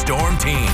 Storm Team.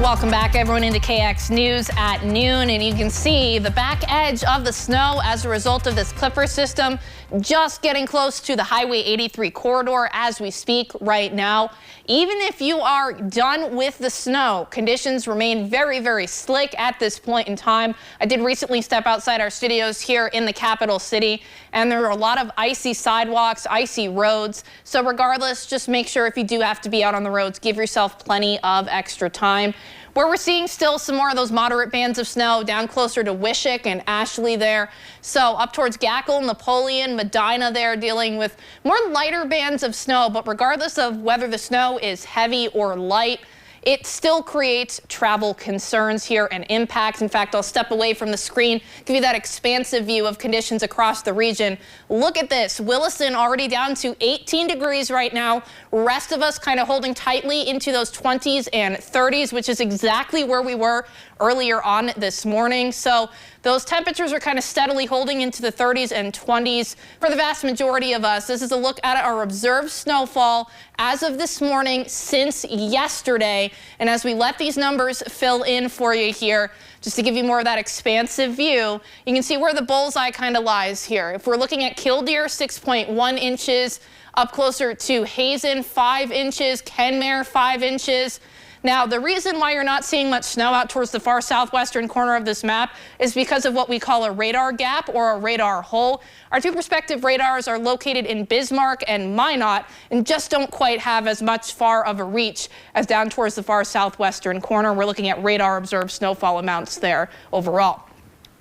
Welcome back, everyone, into KX News at noon, and you can see the back edge of the snow as a result of this clipper system just getting close to the Highway 83 corridor as we speak right now. Even if you are done with the snow, conditions remain very, very slick at this point in time. I did recently step outside our studios here in the capital city, and there are a lot of icy sidewalks, icy roads. So regardless, just make sure if you do have to be out on the roads, give yourself plenty of extra time. Where we're seeing still some more of those moderate bands of snow down closer to Wishick and Ashley there. So up towards Gackle, Napoleon, Medina there dealing with more lighter bands of snow. But regardless of whether the snow is heavy or light, it still creates travel concerns here and impacts. In fact, I'll step away from the screen, give you that expansive view of conditions across the region. Look at this. Williston already down to 18 degrees right now. Rest of us kind of holding tightly into those 20s and 30s, which is exactly where we were earlier on this morning. So those temperatures are kind of steadily holding into the 30s and 20s for the vast majority of us. This is a look at our observed snowfall as of this morning since yesterday. And as we let these numbers fill in for you here, just to give you more of that expansive view, you can see where the bullseye kind of lies here. If we're looking at Killdeer, 6.1 inches, up closer to Hazen, 5 inches, Kenmare, 5 inches. Now, the reason why you're not seeing much snow out towards the far southwestern corner of this map is because of what we call a radar gap or a radar hole. Our two prospective radars are located in Bismarck and Minot and just don't quite have as much far of a reach as down towards the far southwestern corner. We're looking at radar observed snowfall amounts there overall.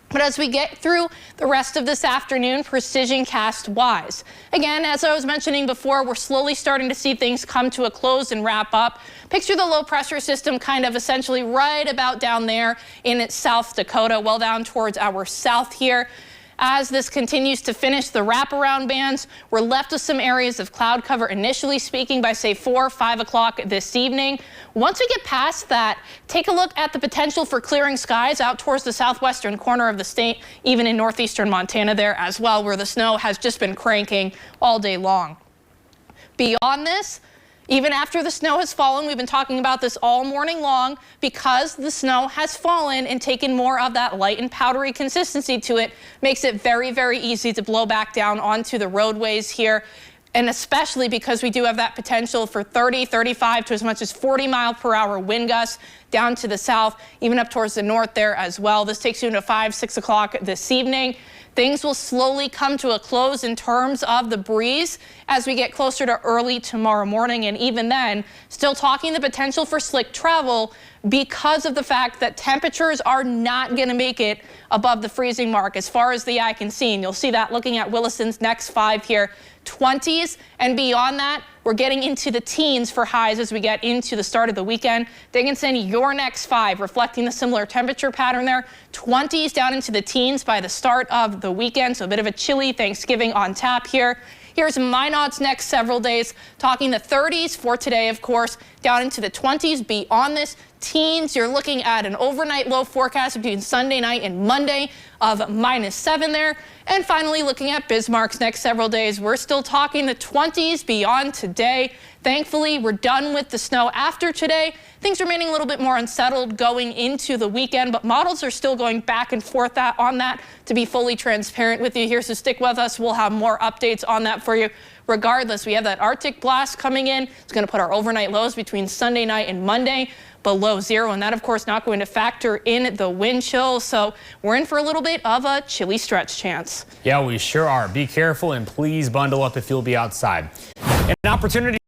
But as we get through the rest of this afternoon, precision cast wise, again, as I was mentioning before, we're slowly starting to see things come to a close and wrap up. Picture the low pressure system kind of essentially right about down there in South Dakota, well down towards our south here. As this continues to finish the wraparound bands, we're left with some areas of cloud cover initially speaking by, say, 4 or 5 o'clock this evening. Once we get past that, take a look at the potential for clearing skies out towards the southwestern corner of the state, even in northeastern Montana there as well, where the snow has just been cranking all day long. Beyond this, even after the snow has fallen, we've been talking about this all morning long, because the snow has fallen and taken more of that light and powdery consistency to it, makes it very, very easy to blow back down onto the roadways here. And especially because we do have that potential for 30, 35 to as much as 40-mile-per-hour wind gusts down to the south, even up towards the north there as well. This takes you into 5, 6 o'clock this evening. Things will slowly come to a close in terms of the breeze as we get closer to early tomorrow morning. And even then, still talking the potential for slick travel because of the fact that temperatures are not going to make it above the freezing mark as far as the eye can see. And you'll see that looking at Williston's next 5 here, 20s, and beyond that, we're getting into the teens for highs as we get into the start of the weekend. Dickinson, your next 5, reflecting the similar temperature pattern there. 20s down into the teens by the start of the weekend, so a bit of a chilly Thanksgiving on tap here. Here's Minot's next several days, talking the 30s for today, of course, down into the 20s. Beyond this, teens, you're looking at an overnight low forecast between Sunday night and Monday of -7 there. And finally, looking at Bismarck's next several days, we're still talking the 20s beyond today. Thankfully, we're done with the snow after today. Things remaining a little bit more unsettled going into the weekend, but models are still going back and forth on that to be fully transparent with you here. So stick with us. We'll have more updates on that for you. Regardless, we have that Arctic blast coming in. It's going to put our overnight lows between Sunday night and Monday below 0, and that, of course, not going to factor in the wind chill. So we're in for a little bit of a chilly stretch chance. Yeah, we sure are. Be careful and please bundle up if you'll be outside. An opportunity